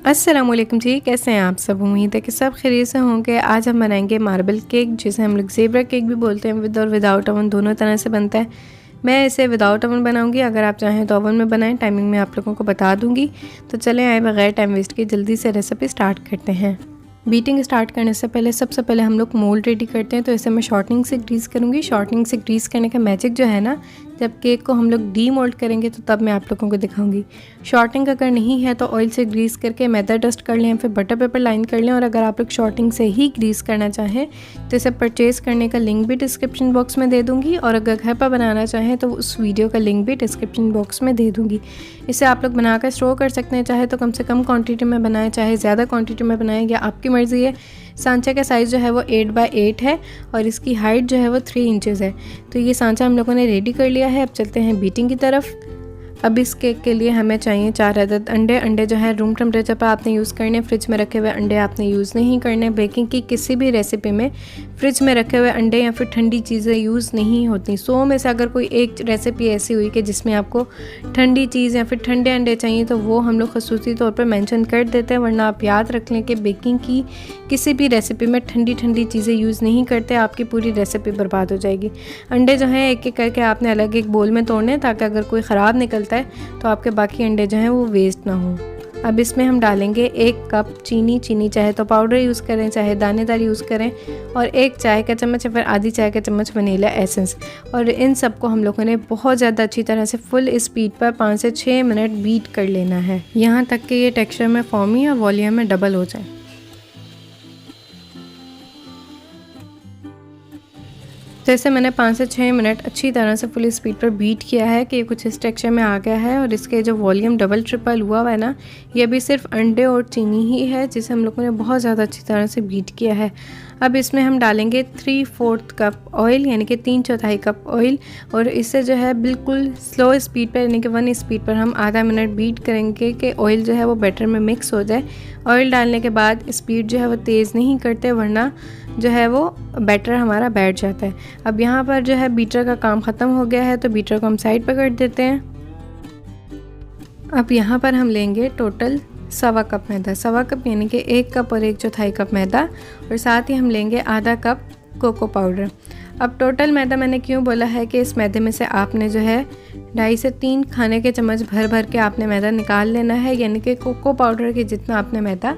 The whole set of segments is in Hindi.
अस्सलामुअलैकुम जी, कैसे हैं आप सब। उम्मीद है कि सब खैरियत से होंगे। आज हम बनाएंगे मार्बल केक, जिसे हम लोग ज़ेबरा केक भी बोलते हैं। विद और विदाउट ओवन दोनों तरह से बनता है। मैं इसे विदाउट ओवन बनाऊंगी, अगर आप चाहें तो ओवन में बनाएं। टाइमिंग मैं आप लोगों को बता दूंगी। तो चलें आए बगैर टाइम वेस्ट किए जल्दी से रेसिपी स्टार्ट करते हैं। बीटिंग स्टार्ट करने से पहले सबसे पहले हम लोग मोल्ड रेडी करते हैं। तो इसे मैं शॉर्टनिंग से ग्रीस करूँगी। शॉर्टनिंग से ग्रीस करने का मैजिक जो है ना, जब केक को हम लोग डी मोल्ड करेंगे तो तब मैं आप लोगों को दिखाऊंगी। शॉर्टनिंग अगर नहीं है तो ऑयल से ग्रीस करके मैदा डस्ट कर लें, फिर बटर पेपर लाइन कर लें। और अगर आप लोग शॉर्टनिंग से ही ग्रीस करना चाहें तो इसे परचेज़ करने का लिंक भी डिस्क्रिप्शन बॉक्स में दे दूँगी, और अगर घर पर बनाना चाहें तो उस वीडियो का लिंक भी डिस्क्रिप्शन बॉक्स में दे दूँगी। इसे आप लोग बनाकर स्टोर कर सकते हैं, चाहे तो कम से कम क्वान्टिटी में बनाएं, चाहे ज़्यादा क्वान्टिटी में बनाएं, या आपकी मर्ज़ी है। सांचे का साइज़ जो है वो 8 बाय 8 है और इसकी हाइट जो है वो 3 इंचज़ है। तो ये सांचा हम लोगों ने रेडी कर लिया है। अब चलते हैं बीटिंग की तरफ। अब इस केक के लिए हमें चाहिए 4 अदद अंडे। अंडे जो है रूम टेम्परेचर पर आपने यूज़ करने, फ्रिज में रखे हुए अंडे आपने यूज़ नहीं करने। बेकिंग की किसी भी रेसिपी में फ्रिज में रखे हुए अंडे या फिर ठंडी चीज़ें यूज़ नहीं होती। 100 में से अगर कोई एक रेसिपी ऐसी हुई कि जिसमें आपको ठंडी चीज़ या फिर ठंडे अंडे चाहिए तो वो हम लोग खसूसी तौर पर मेंशन कर देते हैं। वरना आप याद रख लें कि बेकिंग की किसी भी रेसिपी में ठंडी चीज़ें यूज़ नहीं करते, आपकी पूरी रेसिपी बर्बाद हो जाएगी। अंडे जो हैं एक एक करके आपने अलग एक बोल में तोड़ने, ताकि अगर कोई ख़राब निकलता है तो आपके बाकी अंडे जो हैं वो वेस्ट ना हों। अब इसमें हम डालेंगे 1 कप चीनी चाहे तो पाउडर यूज़ करें, चाहे दानेदार यूज़ करें, और 1 चाय का चम्मच या फिर आधी चाय का चम्मच वनीला एसेंस। और इन सबको हम लोगों ने बहुत ज़्यादा अच्छी तरह से फुल स्पीड पर 5 से 6 मिनट बीट कर लेना है, यहाँ तक कि ये टेक्सचर में फॉर्मी और वॉल्यूम में डबल हो जाए। जैसे मैंने 5 से 6 मिनट अच्छी तरह से फुल स्पीड पर बीट किया है कि ये कुछ इस टेक्सचर में आ गया है, और इसके जो वॉल्यूम डबल ट्रिपल हुआ है ना, ये भी सिर्फ अंडे और चीनी ही है, जिसे हम लोगों ने बहुत ज़्यादा अच्छी तरह से बीट किया है। अब इसमें हम डालेंगे 3/4 कप ऑयल, यानी कि 3/4 कप ऑयल, और इससे जो है बिल्कुल स्लो स्पीड पर यानी कि 1 स्पीड पर हम आधा मिनट बीट करेंगे कि ऑयल जो है वो बैटर में मिक्स हो जाए। ऑयल डालने के बाद स्पीड जो है वो तेज़ नहीं करते, वरना जो है वो बैटर हमारा बैठ जाता है। अब यहाँ पर जो है बीटर का काम ख़त्म हो गया है, तो बीटर को हम साइड पर कर देते हैं। अब यहाँ पर हम लेंगे टोटल 1/4 कप मैदा। 1/4 कप यानी कि 1 कप और 1/4 कप मैदा, और साथ ही हम लेंगे आधा कप कोको पाउडर। अब टोटल मैदा मैंने क्यों बोला है कि इस मैदे में से आपने जो है 2.5 से 3 खाने के चम्मच भर के आपने मैदा निकाल लेना है, यानी कि कोको पाउडर के जितना आपने मैदा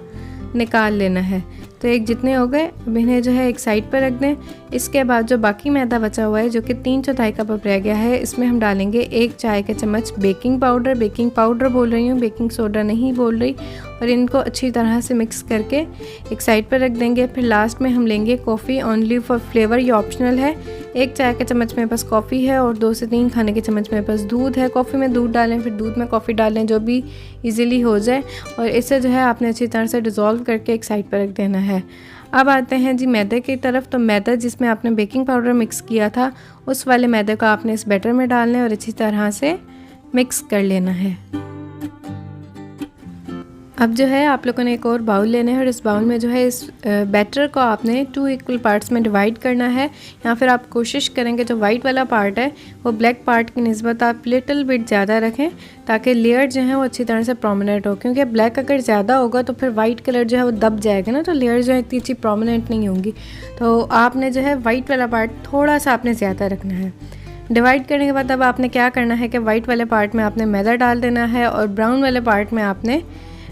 निकाल लेना है। तो एक जितने हो गए, अब इन्हें जो है एक साइड पर रख दें। इसके बाद जो बाकी मैदा बचा हुआ है, जो कि 3/4 कप अब रह गया है, इसमें हम डालेंगे 1 चाय का चम्मच बेकिंग पाउडर बोल रही हूँ, बेकिंग सोडा नहीं बोल रही। और इनको अच्छी तरह से मिक्स करके एक साइड पर रख देंगे। फिर लास्ट में हम लेंगे कॉफ़ी ओनली फॉर फ्लेवर, ये ऑप्शनल है। 1 चाय का चम्मच मेरे पास कॉफ़ी है और 2 से 3 खाने के चम्मच मेरे पास दूध है। कॉफ़ी में दूध डालें, फिर दूध में कॉफ़ी डालें, जो भी इजीली हो जाए। और इसे जो है आपने अच्छी तरह से डिज़ोल्व करके एक साइड पर रख देना है। अब आते हैं जी मैदे की तरफ। तो मैदा जिसमें आपने बेकिंग पाउडर मिक्स किया था, उस वाले मैदे को आपने इस बैटर में डालना है और अच्छी तरह से मिक्स कर लेना है। अब जो है आप लोगों ने एक और बाउल लेना है, और इस बाउल में जो है इस बैटर को आपने 2 इक्वल पार्ट्स में डिवाइड करना है। या फिर आप कोशिश करेंगे जो वाइट वाला पार्ट है वो ब्लैक पार्ट की निस्बत आप लिटिल बिट ज़्यादा रखें, ताकि लेयर जो है वो अच्छी तरह से प्रोमिनेंट हो। क्योंकि ब्लैक अगर ज़्यादा होगा तो फिर वाइट कलर जो है वो दब जाएगा ना, तो लेयर जो है इतनी अच्छी प्रोमिनेंट नहीं होंगी। तो आपने जो है वाइट वाला पार्ट थोड़ा सा आपने ज़्यादा रखना है। डिवाइड करने के बाद अब आपने क्या करना है कि वाइट वाले पार्ट में आपने मैदा डाल देना है, और ब्राउन वाले पार्ट में आपने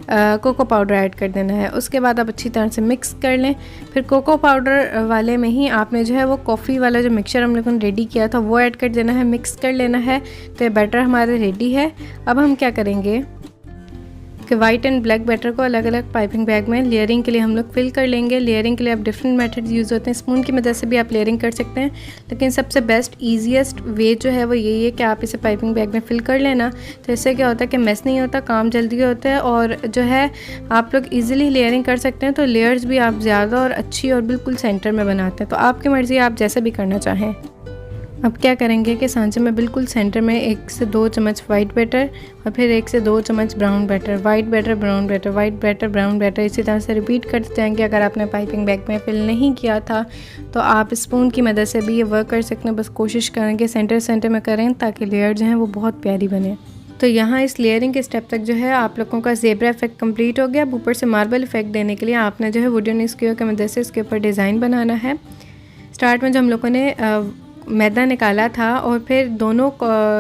कोको पाउडर ऐड कर देना है। उसके बाद आप अच्छी तरह से मिक्स कर लें। फिर कोको पाउडर वाले में ही आपने जो है वो कॉफ़ी वाला जो मिक्सचर हम लोगों ने रेडी किया था वो ऐड कर देना है, मिक्स कर लेना है। तो ये बैटर हमारे रेडी है। अब हम क्या करेंगे कि वाइट एंड ब्लैक बैटर को अलग अलग पाइपिंग बैग में लेयरिंग के लिए हम लोग फिल कर लेंगे। लेयरिंग के लिए आप डिफरेंट मेथड्स यूज़ होते हैं, स्पून की मदद से भी आप लेयरिंग कर सकते हैं, लेकिन सबसे बेस्ट ईजीएस्ट वे जो है वो यही है कि आप इसे पाइपिंग बैग में फिल कर लेना। तो इससे क्या होता है कि मेस नहीं होता, काम जल्दी होता है, और जो है आप लोग ईजिली लेयरिंग कर सकते हैं। तो लेयर्स भी आप ज़्यादा और अच्छी और बिल्कुल सेंटर में बनाते हैं। तो आपकी मर्ज़ी, आप जैसे भी करना चाहें। अब क्या करेंगे कि सांचे में बिल्कुल सेंटर में 1 से 2 चम्मच वाइट बैटर, और फिर 1 से 2 चम्मच brown batter, white batter brown batter, white batter brown batter, इसी तरह से रिपीट करते जाएंगे। अगर आपने पाइपिंग बैग में फिल नहीं किया था तो आप स्पून की मदद से भी ये वर्क कर सकते हैं। बस कोशिश करेंगे सेंटर में करें, ताकि लेयर जो है वो बहुत प्यारी बने। तो यहाँ इस लेयरिंग के स्टेप तक जो है आप लोगों का ज़ेब्रा इफेक्ट कंप्लीट हो गया। अब ऊपर से मार्बल इफेक्ट देने के लिए आपने जो है वुडन स्क्वायर की मदद से इसके ऊपर डिज़ाइन बनाना है। स्टार्ट में जो हम लोगों ने मैदा निकाला था और फिर दोनों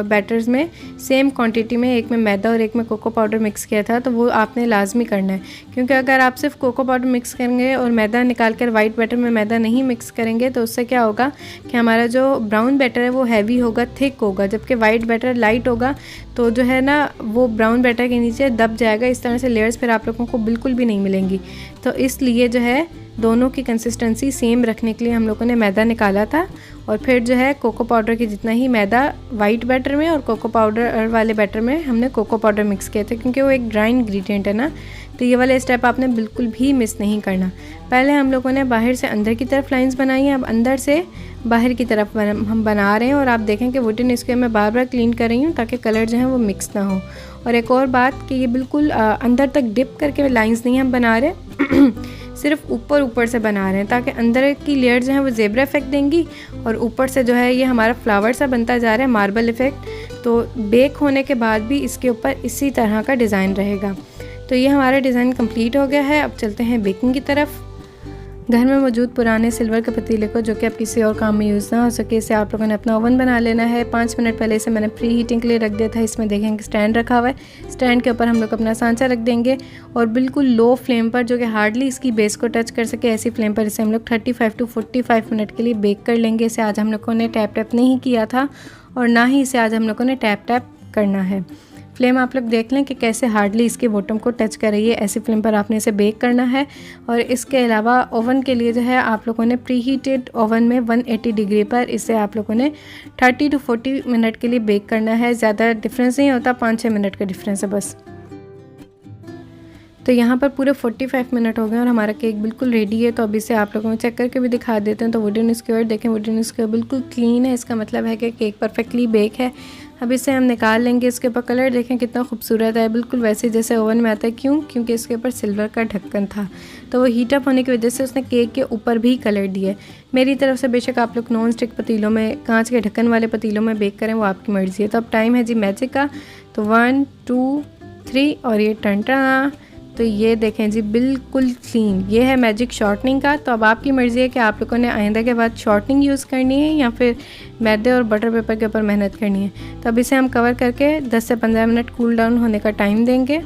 बैटर्स में सेम क्वांटिटी में, एक में मैदा और एक में कोको पाउडर मिक्स किया था, तो वो आपने लाजमी करना है, क्योंकि अगर आप सिर्फ कोको पाउडर मिक्स करेंगे और मैदा निकाल कर वाइट बैटर में मैदा नहीं मिक्स करेंगे तो उससे क्या होगा कि हमारा जो ब्राउन बैटर है वो हैवी होगा, थिक होगा, जबकि वाइट बैटर लाइट होगा तो जो है ना वो ब्राउन बैटर के नीचे दब जाएगा। इस तरह से लेयर्स फिर आप लोगों को बिल्कुल भी नहीं मिलेंगी। तो इसलिए जो है दोनों की कंसिस्टेंसी सेम रखने के लिए हम लोगों ने मैदा निकाला था और फिर जो है कोको पाउडर की जितना ही मैदा वाइट बैटर में और कोको पाउडर वाले बैटर में हमने कोको पाउडर मिक्स किए थे, क्योंकि वो एक ड्राई इंग्रेडिएंट है ना। तो ये वाला स्टेप आपने बिल्कुल भी मिस नहीं करना। पहले हम लोगों ने बाहर से अंदर की तरफ लाइंस बनाई हैं, अब अंदर से बाहर की तरफ हम बना रहे हैं। और आप देखें कि वुडन स्क्वायर मैं बार बार क्लीन कर रही हूँ ताकि कलर जो है वो मिक्स ना हो। और एक और बात कि ये बिल्कुल अंदर तक डिप करके लाइंस नहीं हम बना रहे सिर्फ ऊपर से बना रहे हैं, ताकि अंदर की लेयर जो है वो ज़ेब्रा इफेक्ट देंगी और ऊपर से जो है ये हमारा फ्लावर सा बनता जा रहा है, मार्बल इफेक्ट। तो बेक होने के बाद भी इसके ऊपर इसी तरह का डिज़ाइन रहेगा। तो ये हमारा डिज़ाइन कंप्लीट हो गया है। अब चलते हैं बेकिंग की तरफ। घर में मौजूद पुराने सिल्वर के पतीले को, जो कि अब किसी और काम में यूज़ ना हो सके, इसे आप लोगों ने अपना ओवन बना लेना है। 5 मिनट पहले इसे मैंने प्री हीटिंग के लिए रख दिया था। इसमें देखेंगे स्टैंड रखा हुआ है, स्टैंड के ऊपर हम लोग अपना सांचा रख देंगे और बिल्कुल लो फ्लेम पर, जो कि हार्डली इसकी बेस को टच कर सके, ऐसी फ्लेम पर इसे हम लोग 35 to 45 मिनट के लिए बेक कर लेंगे। इसे आज हम लोगों ने टैप नहीं किया था और ना ही इसे आज हम लोगों ने टैप करना है। फ्लेम आप लोग देख लें कि कैसे हार्डली इसके बॉटम को टच कर रही है, ऐसी फ्लेम पर आपने इसे बेक करना है। और इसके अलावा ओवन के लिए जो है आप लोगों ने प्री हीटेड ओवन में 180 डिग्री पर इसे आप लोगों ने 30 to 40 मिनट के लिए बेक करना है। ज़्यादा डिफरेंस नहीं होता, 5-6 मिनट का डिफरेंस है बस। तो यहाँ पर पूरे 45 मिनट हो गए और हमारा केक बिल्कुल रेडी है। तो अभी से आप लोगों को चेक करके भी दिखा देते हैं। तो वुडन स्क्वायर देखें, वुडन स्क्वायर बिल्कुल क्लीन है, इसका मतलब है कि केक परफेक्टली बेक है। अब इसे हम निकाल लेंगे। इसके ऊपर कलर देखें कितना खूबसूरत है, बिल्कुल वैसे जैसे ओवन में आता है। क्यों? क्योंकि इसके ऊपर सिल्वर का ढक्कन था, तो वो हीट अप होने की वजह से उसने केक के ऊपर भी कलर दिए। मेरी तरफ से बेशक आप लोग नॉन स्टिक पतीलों में, कांच के ढक्कन वाले पतीलों में बेक करें, वो आपकी मर्ज़ी है। तो अब टाइम है जी मैजिक का। तो 1 2 3 और ये टन। तो ये देखें जी बिल्कुल क्लीन, ये है मैजिक शॉर्टनिंग का। तो अब आपकी मर्ज़ी है कि आप लोगों ने आइंदा के बाद शॉर्टनिंग यूज़ करनी है या फिर मैदे और बटर पेपर के ऊपर मेहनत करनी है। तो अब इसे हम कवर करके 10 से 15 मिनट कूल डाउन होने का टाइम देंगे।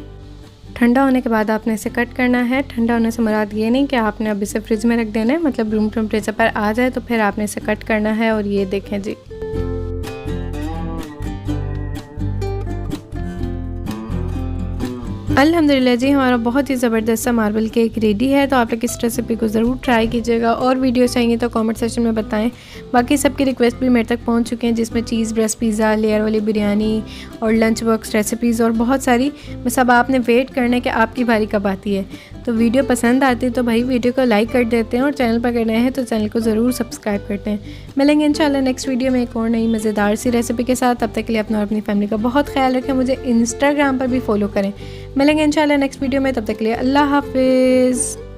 ठंडा होने के बाद आपने इसे कट करना है। ठंडा होने से मुराद ये नहीं कि आपने अब इसे फ्रिज में रख देना है, मतलब रूम टेम्परेचर पर आ जाए तो फिर आपने इसे कट करना है। और ये देखें जी, अल्हम्दुलिल्लाह जी, हमारा बहुत ही ज़बरदस्त सा मार्बल केक रेडी है। तो आप लोग इस रेसिपी को ज़रूर ट्राई कीजिएगा और वीडियो चाहिए तो कमेंट सेक्शन में बताएं। बाकी सबकी रिक्वेस्ट भी मेरे तक पहुंच चुके हैं, जिसमें चीज़ ब्रेस्ट पिज़्ज़ा, लेयर वाली बिरयानी और लंच बॉक्स रेसिपीज़ और बहुत सारी। बस अब आपने वेट करना है कि आपकी बारी कब आती है। तो वीडियो पसंद आती है तो भाई वीडियो को लाइक कर देते हैं और चैनल पर अगर नए हैं तो चैनल को ज़रूर सब्सक्राइब करते हैं। मिलेंगे इंशाल्लाह नेक्स्ट वीडियो में एक और नई मज़ेदार सी रेसिपी के साथ। तब तक के लिए अपना और अपनी फैमिली का बहुत ख्याल रखें। मुझे इंस्टाग्राम पर भी फॉलो करें। मिलेंगे इंशाल्लाह नेक्स्ट वीडियो में, तब तक के लिए अल्लाह हाफिज़।